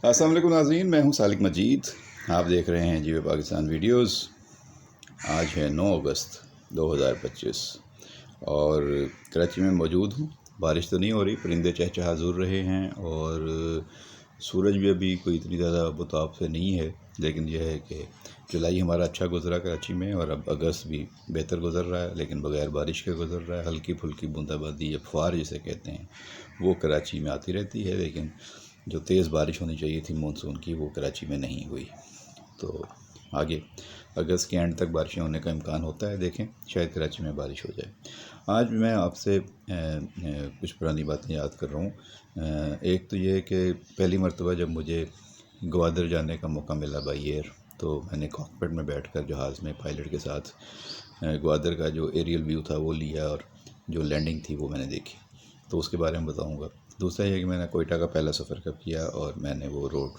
السلام علیکم ناظرین، میں ہوں سالک مجید. آپ دیکھ رہے ہیں جیو پاکستان ویڈیوز. آج ہے 9 اگست 2025 اور کراچی میں موجود ہوں. بارش تو نہیں ہو رہی، پرندے چہچہا ضرور رہے ہیں اور سورج بھی ابھی کوئی اتنی زیادہ بتاؤ سے نہیں ہے، لیکن یہ ہے کہ جولائی ہمارا اچھا گزرا کراچی میں اور اب اگست بھی بہتر گزر رہا ہے، لیکن بغیر بارش کے گزر رہا ہے. ہلکی پھلکی بوندا باندی یا فوار جسے کہتے ہیں وہ کراچی میں آتی رہتی ہے، لیکن جو تیز بارش ہونی چاہیے تھی مونسون کی وہ کراچی میں نہیں ہوئی. تو آگے اگست کے اینڈ تک بارشیں ہونے کا امکان ہوتا ہے، دیکھیں شاید کراچی میں بارش ہو جائے. آج میں آپ سے کچھ پرانی باتیں یاد کر رہا ہوں. ایک تو یہ کہ پہلی مرتبہ جب مجھے گوادر جانے کا موقع ملا بائی ایئر، تو میں نے کاکپٹ میں بیٹھ کر جہاز میں پائلٹ کے ساتھ گوادر کا جو ایریل ویو تھا وہ لیا اور جو لینڈنگ تھی وہ میں نے دیکھی، تو اس کے بارے میں بتاؤں گا. دوسرا یہ کہ میں نے کوئٹہ کا پہلا سفر کب کیا، اور میں نے وہ روڈ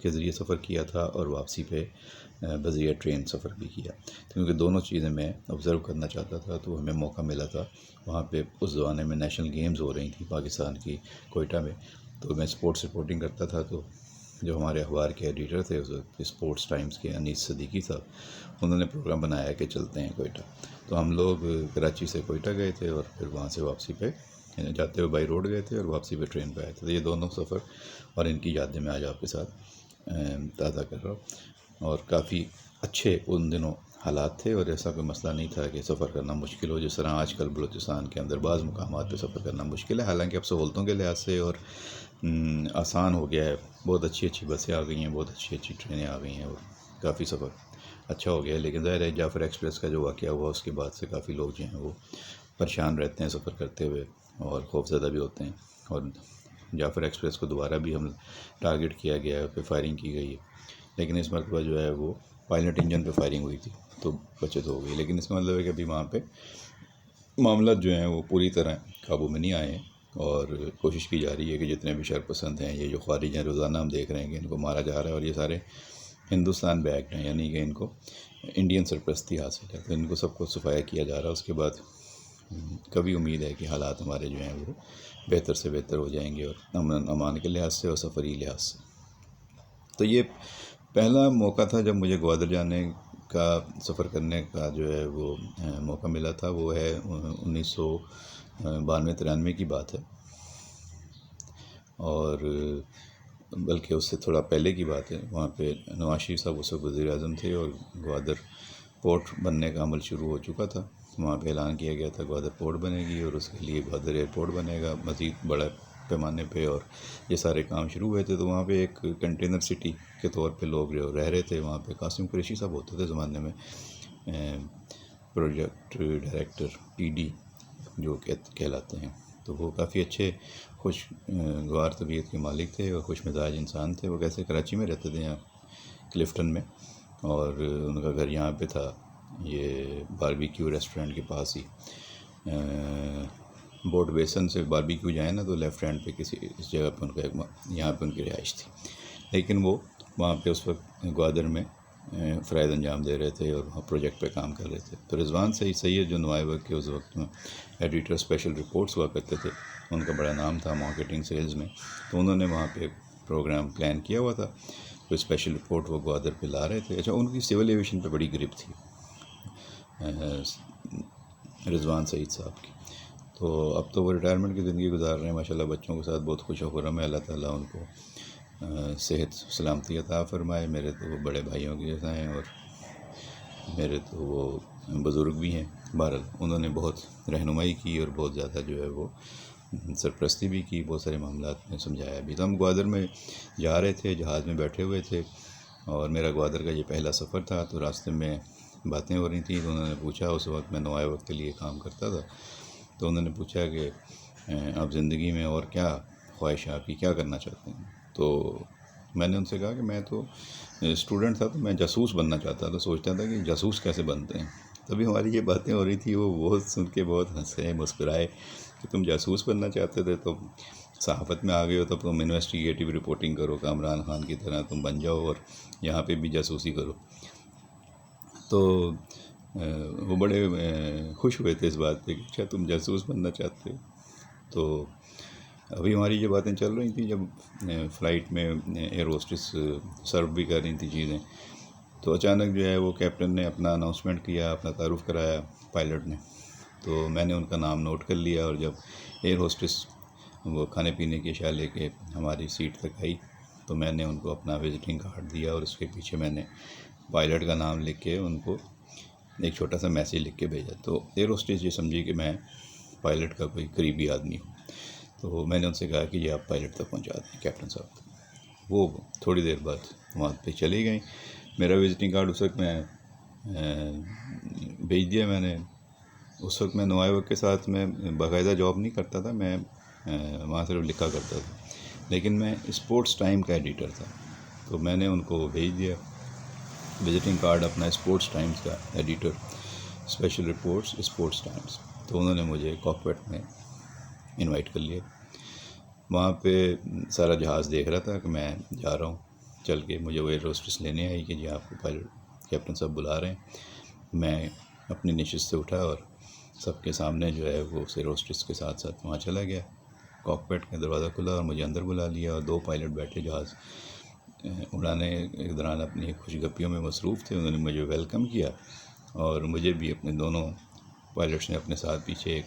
کے ذریعے سفر کیا تھا اور واپسی پہ بذریعہ ٹرین سفر بھی کیا، کیونکہ دونوں چیزیں میں آبزرو کرنا چاہتا تھا. تو ہمیں موقع ملا تھا وہاں پہ، اس زمانے میں نیشنل گیمز ہو رہی تھیں پاکستان کی کوئٹہ میں، تو میں اسپورٹس رپورٹنگ کرتا تھا. تو جو ہمارے اخبار کے ایڈیٹر تھے اس وقت اسپورٹس ٹائمز کے انیس صدیقی صاحب، انہوں نے پروگرام بنایا کہ چلتے ہیں کوئٹہ. تو ہم لوگ کراچی سے کوئٹہ گئے تھے اور پھر وہاں سے واپسی پہ جاتے ہوئے بائی روڈ گئے تھے اور واپسی پہ ٹرین پہ آئے تھے. تو یہ دونوں سفر اور ان کی یادیں میں آج آپ کے ساتھ تازہ کر رہا ہوں. اور کافی اچھے ان دنوں حالات تھے اور ایسا کوئی مسئلہ نہیں تھا کہ سفر کرنا مشکل ہو، جس طرح آج کل بلوچستان کے اندر بعض مقامات پہ سفر کرنا مشکل ہے. حالانکہ اب سہولتوں کے لحاظ سے اور آسان ہو گیا ہے، بہت اچھی اچھی بسیں آ گئی ہیں، بہت اچھی اچھی ٹرینیں آ گئی ہیں اور کافی سفر اچھا ہو گیا ہے. لیکن ظاہر ہے جعفر ایکسپریس کا جو واقعہ ہوا اس کے بعد سے کافی لوگ جو ہیں وہ پریشان رہتے ہیں سفر کرتے ہوئے اور خوفزدہ بھی ہوتے ہیں. اور جعفر ایکسپریس کو دوبارہ بھی ہم ٹارگٹ کیا گیا ہے، پہ فائرنگ کی گئی ہے، لیکن اس مرتبہ جو ہے وہ پائلٹ انجن پہ فائرنگ ہوئی تھی تو بچت ہو گئی. لیکن اس کا مطلب ہے کہ ابھی وہاں پہ معاملات جو ہیں وہ پوری طرح قابو میں نہیں آئے ہیں اور کوشش کی جا رہی ہے کہ جتنے بھی شر پسند ہیں، یہ جو خارج ہیں، روزانہ ہم دیکھ رہے ہیں کہ ان کو مارا جا رہا ہے اور یہ سارے ہندوستان بیکڈ ہیں، یعنی کہ ان کو انڈین سرپرستی حاصل ہے. تو ان کو سب کو صفایا کیا جا رہا ہے. اس کے بعد کبھی امید ہے کہ حالات ہمارے جو ہیں وہ بہتر سے بہتر ہو جائیں گے، اور امن امان کے لحاظ سے اور سفری لحاظ سے. تو یہ پہلا موقع تھا جب مجھے گوادر جانے کا سفر کرنے کا جو ہے وہ موقع ملا تھا. وہ ہے 1992-93 کی بات ہے، اور بلکہ اس سے تھوڑا پہلے کی بات ہے. وہاں پہ نواز شریف صاحب اس وقت وزیر اعظم تھے اور گوادر پورٹ بننے کا عمل شروع ہو چکا تھا. وہاں پہ اعلان کیا گیا تھا گوادر پورٹ بنے گی اور اس کے لیے گوادر ایئرپورٹ بنے گا مزید بڑے پیمانے پہ، اور یہ سارے کام شروع ہوئے تھے. تو وہاں پہ ایک کنٹینر سٹی کے طور پہ لوگ جو رہ رہے تھے وہاں پہ. قاسم قریشی صاحب ہوتے تھے زمانے میں پروجیکٹ ڈائریکٹر PD جو کہلاتے ہیں. تو وہ کافی اچھے خوشگوار طبیعت کے مالک تھے اور خوش مزاج انسان تھے. وہ کیسے کراچی میں رہتے تھے، یہاں کلفٹن میں، اور ان کا گھر یہاں پہ تھا، یہ باربیکیو ریسٹورنٹ کے پاس ہی. بوٹ بیسن سے باربیکیو جائیں نا تو لیفٹ ہینڈ پہ کسی اس جگہ پہ ان کا یہاں پہ ان کی رہائش تھی. لیکن وہ وہاں پہ اس وقت گوادر میں فرائض انجام دے رہے تھے اور وہاں پروجیکٹ پہ کام کر رہے تھے. تو رضوان سید جو نوائے وقت کے اس وقت میں ایڈیٹر اسپیشل رپورٹس ہوا کرتے تھے، ان کا بڑا نام تھا مارکیٹنگ سیلز میں. تو انہوں نے وہاں پہ پروگرام پلان کیا ہوا تھا، کوئی اسپیشل رپورٹ وہ گوادر پہ لا رہے تھے. اچھا، ان کی سول ایویشن پہ بڑی گرپ تھی رضوان سعید صاحب کی. تو اب تو وہ ریٹائرمنٹ کی زندگی گزار رہے ہیں ماشاءاللہ، بچوں کے ساتھ بہت خوش و خرم ہے. اللہ تعالیٰ ان کو صحت سلامتی عطا فرمائے. میرے تو وہ بڑے بھائیوں کے جیسا ہیں اور میرے تو وہ بزرگ بھی ہیں. بہرحال انہوں نے بہت رہنمائی کی اور بہت زیادہ جو ہے وہ سرپرستی بھی کی، بہت سارے معاملات میں سمجھایا بھی. تو ہم گوادر میں جا رہے تھے، جہاز میں بیٹھے ہوئے تھے اور میرا گوادر کا یہ پہلا سفر تھا. تو راستے میں باتیں ہو رہی تھیں. تو انہوں نے پوچھا، اس وقت میں نوائے وقت کے لیے کام کرتا تھا، تو انہوں نے پوچھا کہ آپ زندگی میں اور کیا خواہش ہے آپ کی، کیا کرنا چاہتے ہیں. تو میں نے ان سے کہا کہ میں تو اسٹوڈنٹ تھا، تو میں جاسوس بننا چاہتا تھا. سوچتا تھا کہ جاسوس کیسے بنتے ہیں. تبھی ہماری یہ باتیں ہو رہی تھی، وہ بہت سن کے بہت ہنسے مسکرائے کہ تم جاسوس بننا چاہتے تھے تو صحافت میں آ گئے ہو، تب تم انویسٹیگیٹو رپورٹنگ کرو، کامران خان کی طرح تم بن جاؤ اور یہاں پہ بھی جاسوسی کرو. تو وہ بڑے خوش ہوئے تھے اس بات پہ کہ اچھا تم جاسوس بننا چاہتے ہو. تو ابھی ہماری یہ باتیں چل رہی تھیں جب فلائٹ میں ایئر ہوسٹس سرو بھی کر رہی تھیں چیزیں، تو اچانک جو ہے وہ کیپٹن نے اپنا اناؤنسمنٹ کیا، اپنا تعارف کرایا پائلٹ نے، تو میں نے ان کا نام نوٹ کر لیا، اور جب ایئر ہوسٹس وہ کھانے پینے کی اشیاء لے کے ہماری سیٹ تک آئی تو میں نے ان کو اپنا وزٹنگ کارڈ دیا، اور اس کے پیچھے میں نے پائلٹ کا نام لکھ کے ان کو ایک چھوٹا سا میسیج لکھ کے بھیجا۔ تو ایئر ہوسٹس یہ سمجھی کہ میں پائلٹ کا کوئی قریبی آدمی ہوں، تو میں نے ان سے کہا کہ یہ آپ پائلٹ تک پہنچا دیں کیپٹن صاحب۔ وہ تھوڑی دیر بعد وہاں پہ چلی گئیں۔ میرا وزٹنگ کارڈ اس وقت میں بھیج دیا میں نے۔ اس وقت میں نوائے وقت کے ساتھ میں باقاعدہ جاب نہیں کرتا تھا، میں وہاں صرف لکھا کرتا تھا، لیکن میں اسپورٹس ٹائم کا ایڈیٹر تھا، تو میں نے ان کو بھیج دیا وزٹنگ کارڈ اپنا اسپورٹس ٹائمز کا editor, special reports sports Times. تو انہوں نے مجھے کاکپٹ میں انوائٹ کر لیا۔ وہاں پہ سارا جہاز دیکھ رہا تھا کہ میں جا رہا ہوں چل کے، مجھے وہ ایئر ہوسٹس لینے آئی کہ جی آپ کو پائلٹ کیپٹن صاحب بلا رہے ہیں۔ میں اپنی نشست سے اٹھا اور سب کے سامنے جو ہے وہ ایئر ہوسٹس کے ساتھ ساتھ وہاں چلا گیا۔ کاکپٹ کا دروازہ کھلا اور مجھے اندر بلا لیا، اور 2 پائلٹ بیٹھے جہاز اڑانے کے دوران اپنی خوش گپیوں میں مصروف تھے۔ انہوں نے مجھے ویلکم کیا، اور مجھے بھی اپنے دونوں پائلٹس نے اپنے ساتھ پیچھے ایک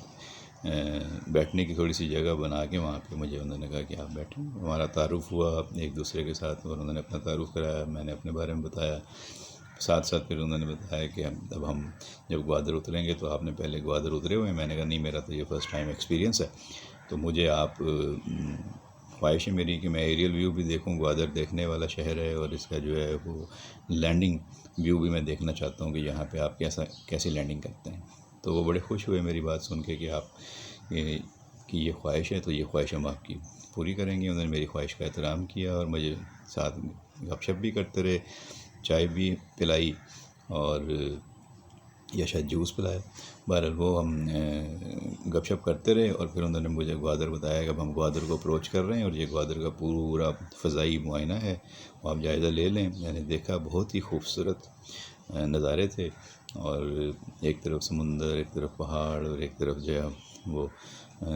بیٹھنے کی تھوڑی سی جگہ بنا کے وہاں پہ مجھے انہوں نے کہا کہ آپ بیٹھیں۔ ہمارا تعارف ہوا ایک دوسرے کے ساتھ، اور انہوں نے اپنا تعارف کرایا، میں نے اپنے بارے میں بتایا۔ ساتھ ساتھ پھر انہوں نے بتایا کہ اب ہم جب گوادر اتریں گے تو آپ نے پہلے گوادر اترے ہوئے ہیں؟ میں نے کہا نہیں، میرا تو یہ فرسٹ ٹائم ایکسپیرینس ہے، تو مجھے آپ خواہش ہے میری کہ میں ایریل ویو بھی دیکھوں، گوادر دیکھنے والا شہر ہے، اور اس کا جو ہے وہ لینڈنگ ویو بھی میں دیکھنا چاہتا ہوں کہ یہاں پہ آپ کیسی لینڈنگ کرتے ہیں۔ تو وہ بڑے خوش ہوئے میری بات سن کے کہ آپ کی یہ خواہش ہے، تو یہ خواہش ہم آپ کی پوری کریں گے۔ انہوں نے میری خواہش کا احترام کیا، اور مجھے ساتھ گپ شپ بھی کرتے رہے، چائے بھی پلائی، اور یا شاید جوس پلایا۔ بہرحال وہ ہم گپ شپ کرتے رہے، اور پھر انہوں نے مجھے گوادر بتایا کہ اب ہم گوادر کو اپروچ کر رہے ہیں، اور یہ گوادر کا پورا فضائی معائنہ ہے، وہ آپ جائزہ لے لیں۔ میں نے دیکھا بہت ہی خوبصورت نظارے تھے، اور ایک طرف سمندر، ایک طرف پہاڑ، اور ایک طرف جو ہے وہ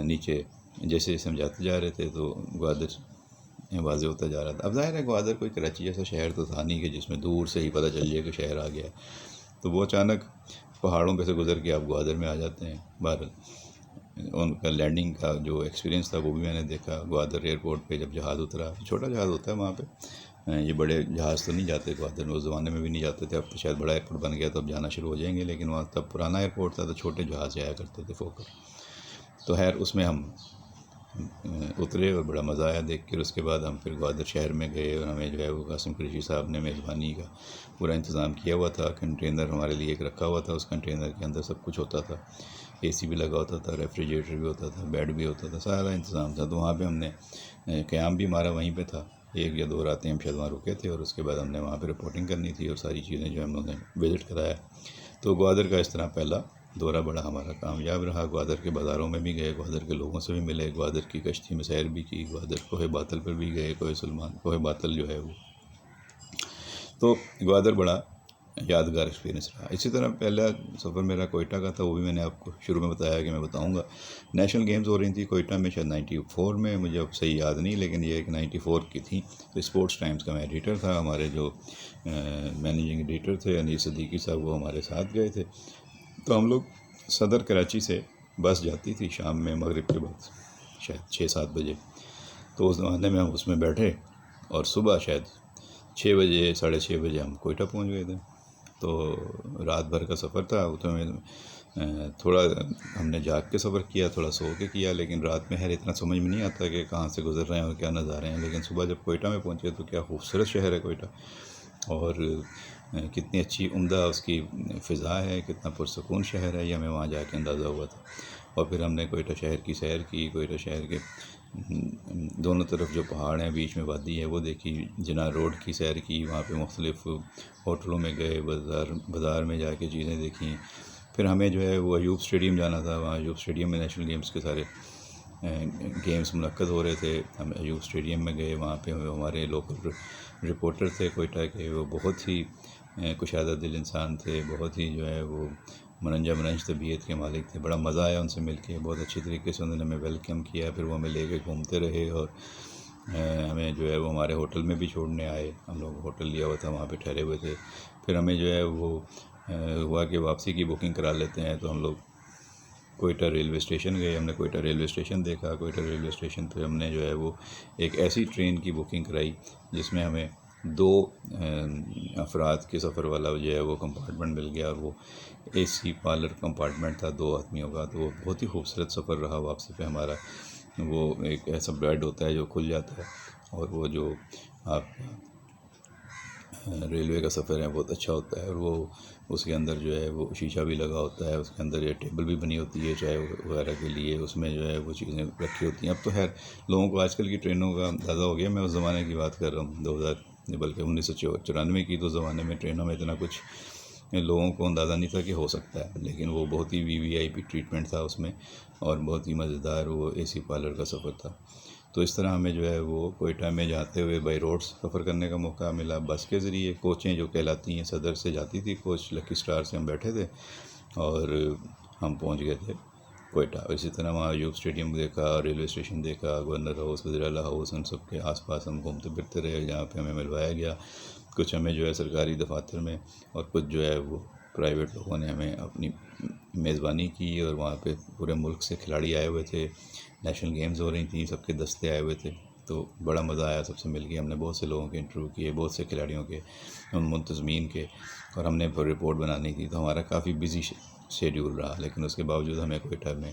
نیچے جیسے جیسے ہم جاتے جا رہے تھے تو گوادر واضح ہوتا جا رہا تھا۔ اب ظاہر ہے گوادر کوئی کراچی جیسا شہر تو تھا نہیں کہ جس میں دور سے ہی پتہ چل جائے کہ شہر آ گیا، تو وہ اچانک پہاڑوں پہ سے گزر کے آپ گوادر میں آ جاتے ہیں۔ بہرحال ان کا لینڈنگ کا جو ایکسپیرینس تھا وہ بھی میں نے دیکھا۔ گوادر ایئرپورٹ پہ جب جہاز اترا، چھوٹا جہاز ہوتا ہے وہاں پہ، یہ بڑے جہاز تو نہیں جاتے گوادر میں، اس زمانے میں بھی نہیں جاتے تھے، اب تو شاید بڑا ایئرپورٹ بن گیا تو اب جانا شروع ہو جائیں گے، لیکن وہاں تب پرانا ایئرپورٹ تھا تو چھوٹے جہاز جایا کرتے تھے فوکر۔ تو خیر اس میں ہم اترے اور بڑا مزہ آیا دیکھ کر۔ اس کے بعد ہم پھر گوادر شہر میں گئے، اور ہمیں جو ہے وہ قاسم قریشی صاحب نے میزبانی کا پورا انتظام کیا ہوا تھا۔ کنٹینر ہمارے لیے ایک رکھا ہوا تھا، اس کنٹینر کے اندر سب کچھ ہوتا تھا، اے سی بھی لگا ہوتا تھا، ریفریجریٹر بھی ہوتا تھا، بیڈ بھی ہوتا تھا، سارا انتظام تھا۔ تو وہاں پہ ہم نے قیام بھی ہمارا وہیں پہ تھا، 1 یا 2 راتیں ہم شاید وہاں رکے تھے، اور اس کے بعد ہم نے وہاں پہ رپورٹنگ کرنی تھی، اور ساری چیزیں جو ہم نے وزٹ کرایا۔ تو گوادر کا اس طرح پہلا دورہ بڑا ہمارا کامیاب رہا۔ گوادر کے بازاروں میں بھی گئے، گوادر کے لوگوں سے بھی ملے، گوادر کی کشتی میں سیر بھی کی، گوادر کوہ باطل پر بھی گئے، کوہ باطل جو ہے وہ، تو گوادر بڑا یادگار ایکسپیرینس رہا۔ اسی طرح پہلا سفر میرا کوئٹہ کا تھا، وہ بھی میں نے آپ کو شروع میں بتایا کہ میں بتاؤں گا۔ نیشنل گیمز ہو رہی تھیں کوئٹہ میں، شاید 94 میں، مجھے اب صحیح یاد نہیں، لیکن یہ ایک 94 کی تھیں۔ تو اسپورٹس ٹائمز کا میں ایڈیٹر تھا، ہمارے جو مینیجنگ ایڈیٹر تھے انیس صدیقی صاحب، وہ ہمارے ساتھ گئے تھے۔ تو ہم لوگ صدر کراچی سے بس جاتی تھی شام میں مغرب کے بعد شاید 6-7 بجے، تو اس زمانے میں ہم اس میں بیٹھے، اور صبح شاید 6 بجے 6:30 بجے ہم کوئٹہ پہنچ گئے تھے۔ تو رات بھر کا سفر تھا، تو تھوڑا ہم نے جاگ کے سفر کیا، تھوڑا سو کے کیا، لیکن رات میں اتنا سمجھ میں نہیں آتا کہ کہاں سے گزر رہے ہیں اور کیا نظارے ہیں۔ لیکن صبح جب کوئٹہ میں پہنچے تو کیا خوبصورت شہر ہے کوئٹہ، اور کتنی اچھی عمدہ اس کی فضا ہے، کتنا پرسکون شہر ہے، یہ ہمیں وہاں جا کے اندازہ ہوا تھا۔ اور پھر ہم نے کوئٹہ شہر کی سیر کی، کوئٹہ شہر کے دونوں طرف جو پہاڑ ہیں، بیچ میں وادی ہے، وہ دیکھی، جناح روڈ کی سیر کی، وہاں پہ مختلف ہوٹلوں میں گئے، بازار میں جا کے چیزیں دیکھیں۔ پھر ہمیں جو ہے وہ ایوب اسٹیڈیم جانا تھا، وہاں ایوب اسٹیڈیم میں نیشنل گیمز کے سارے گیمز منعقد ہو رہے تھے، ہم ایوب اسٹیڈیم میں گئے، وہاں پہ ہمارے لوکل رپورٹر تھے کوئٹہ کے، وہ بہت ہی کشادہ دل انسان تھے، بہت ہی جو ہے وہ مننجا مننج طبیعت کے مالک تھے. بڑا مزہ آیا ان سے مل کے. بہت اچھی طریقے سے انہوں نے ہمیں ویلکم کیا. پھر وہ ہمیں لے کے گھومتے رہے اور ہمیں جو ہے وہ ہمارے ہوٹل میں بھی چھوڑنے آئے. ہم لوگ ہوٹل لیا ہوا تھا, وہاں پہ ٹھہرے ہوئے تھے. پھر ہمیں جو ہے وہ ہوا کہ واپسی کی بکنگ کرا لیتے ہیں, تو ہم لوگ کوئٹہ ریلوے اسٹیشن گئے. ہم نے کوئٹہ ریلوے اسٹیشن دیکھا. کوئٹہ ریلوے اسٹیشن پہ ہم نے جو ہے وہ ایک ایسی ٹرین کی بکنگ کرائی جس میں ہمیں 2 افراد کے سفر والا جو ہے وہ کمپارٹمنٹ مل گیا, اور وہ اے سی پارلر کمپارٹمنٹ تھا 2 آدمیوں کا. تو وہ بہت ہی خوبصورت سفر رہا واپسی پہ ہمارا. وہ ایک ایسا بیڈ ہوتا ہے جو کھل جاتا ہے, اور وہ جو آپ ریلوے کا سفر ہے بہت اچھا ہوتا ہے. اور وہ اس کے اندر جو ہے وہ شیشہ بھی لگا ہوتا ہے. اس کے اندر یہ ٹیبل بھی بنی ہوتی ہے چائے وغیرہ کے لیے. اس میں جو ہے وہ چیزیں رکھی ہوتی ہیں. اب تو خیر لوگوں کو آج کل کی ٹرینوں کا اندازہ ہو گیا. میں اس زمانے کی بات کر رہا ہوں 2000 بلکہ 1994 کی. تو زمانے میں ٹرینوں میں اتنا کچھ لوگوں کو اندازہ نہیں تھا کہ ہو سکتا ہے, لیکن وہ بہت ہی VVIP ٹریٹمنٹ تھا اس میں, اور بہت ہی مزیدار وہ اے سی پارلر کا سفر تھا. تو اس طرح ہمیں جو ہے وہ کوئٹہ میں جاتے ہوئے بائی روڈ سفر کرنے کا موقع ملا. بس کے ذریعے کوچیں جو کہلاتی ہیں صدر سے جاتی تھی کوچ, لکی اسٹار سے ہم بیٹھے تھے اور ہم پہنچ گئے تھے کوئٹہ. اسی طرح وہاں ایوب اسٹیڈیم دیکھا, ریلوے اسٹیشن دیکھا, گورنر ہاؤس, وزیر اعلیٰ ہاؤس, ان سب کے آس پاس ہم گھومتے پھرتے رہے, جہاں پہ ہمیں ملوایا گیا. کچھ ہمیں جو ہے سرکاری دفاتر میں, اور کچھ جو ہے وہ پرائیویٹ لوگوں نے ہمیں اپنی میزبانی کی. اور وہاں پہ پورے ملک سے کھلاڑی آئے ہوئے تھے, نیشنل گیمز ہو رہی تھیں, سب کے دستے آئے ہوئے تھے. تو بڑا مزہ آیا سب سے مل کے. ہم نے بہت سے لوگوں کے انٹرویو کیے, بہت سے کھلاڑیوں کے, منتظمین کے, اور ہم نے پھر رپورٹ بنانی تھی. تو ہمارا کافی بزی شیڈیول رہا, لیکن اس کے باوجود ہمیں کوئٹہ میں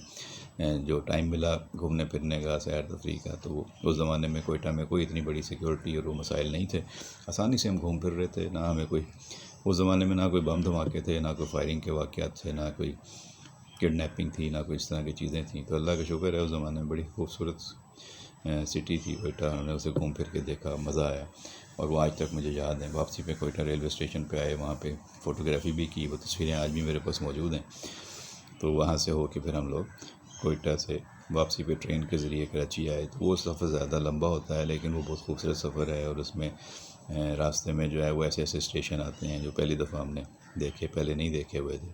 جو ٹائم ملا گھومنے پھرنے کا, سیر تفریح کا, تو اس زمانے میں کوئٹہ میں کوئی اتنی بڑی سیکورٹی اور وہ مسائل نہیں تھے. آسانی سے ہم گھوم پھر رہے تھے. نہ ہمیں کوئی اس زمانے میں نہ کوئی بم دھماکے تھے, نہ کوئی فائرنگ کے واقعات تھے, نہ کوئی کڈنیپنگ تھی, نہ کوئی اس طرح کی چیزیں تھیں. تو اللہ کا شکر ہے اس زمانے میں بڑی خوبصورت سٹی تھی کوئٹہ. ہم نے اسے گھوم پھر کے دیکھا, مزہ آیا, اور وہ آج تک مجھے یاد ہے. واپسی پہ کوئٹہ ریلوے اسٹیشن پہ آئے, وہاں پہ فوٹوگرافی بھی کی. وہ تصویریں آج بھی میرے پاس موجود ہیں. تو وہاں سے ہو کے پھر ہم لوگ کوئٹہ سے واپسی پہ ٹرین کے ذریعے کراچی آئے. تو وہ سفر زیادہ لمبا ہوتا ہے, لیکن وہ بہت خوبصورت سفر ہے. اور اس میں راستے میں جو ہے وہ ایسے ایسے اسٹیشن آتے ہیں جو پہلی دفعہ ہم نے دیکھے, پہلے نہیں دیکھے ہوئے تھے,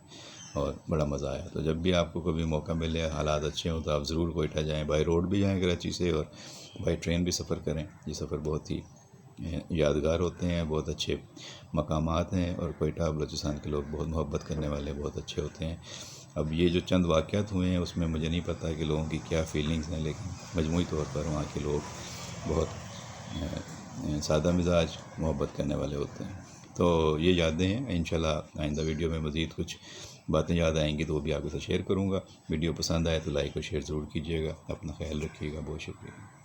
اور بڑا مزہ آیا. تو جب بھی آپ کو کبھی موقع ملے, حالات اچھے ہوں, تو آپ ضرور کوئٹہ جائیں. بائی روڈ بھی جائیں کراچی سے, اور بائی ٹرین بھی سفر کریں. یہ سفر بہت ہی یادگار ہوتے ہیں, بہت اچھے مقامات ہیں. اور کوئٹہ بلوچستان کے لوگ بہت محبت کرنے والے, بہت اچھے ہوتے ہیں. اب یہ جو چند واقعات ہوئے ہیں اس میں مجھے نہیں پتہ کہ لوگوں کی کیا فیلنگز ہیں, لیکن مجموعی طور پر وہاں کے لوگ بہت سادہ مزاج, محبت کرنے والے ہوتے ہیں. تو یہ یادیں ہیں. انشاءاللہ آئندہ ویڈیو میں مزید کچھ باتیں یاد آئیں گی تو وہ بھی آپ کے ساتھ شیئر کروں گا. ویڈیو پسند آئے تو لائک اور شیئر ضرور کیجیے گا. اپنا خیال رکھیے گا. بہت شکریہ.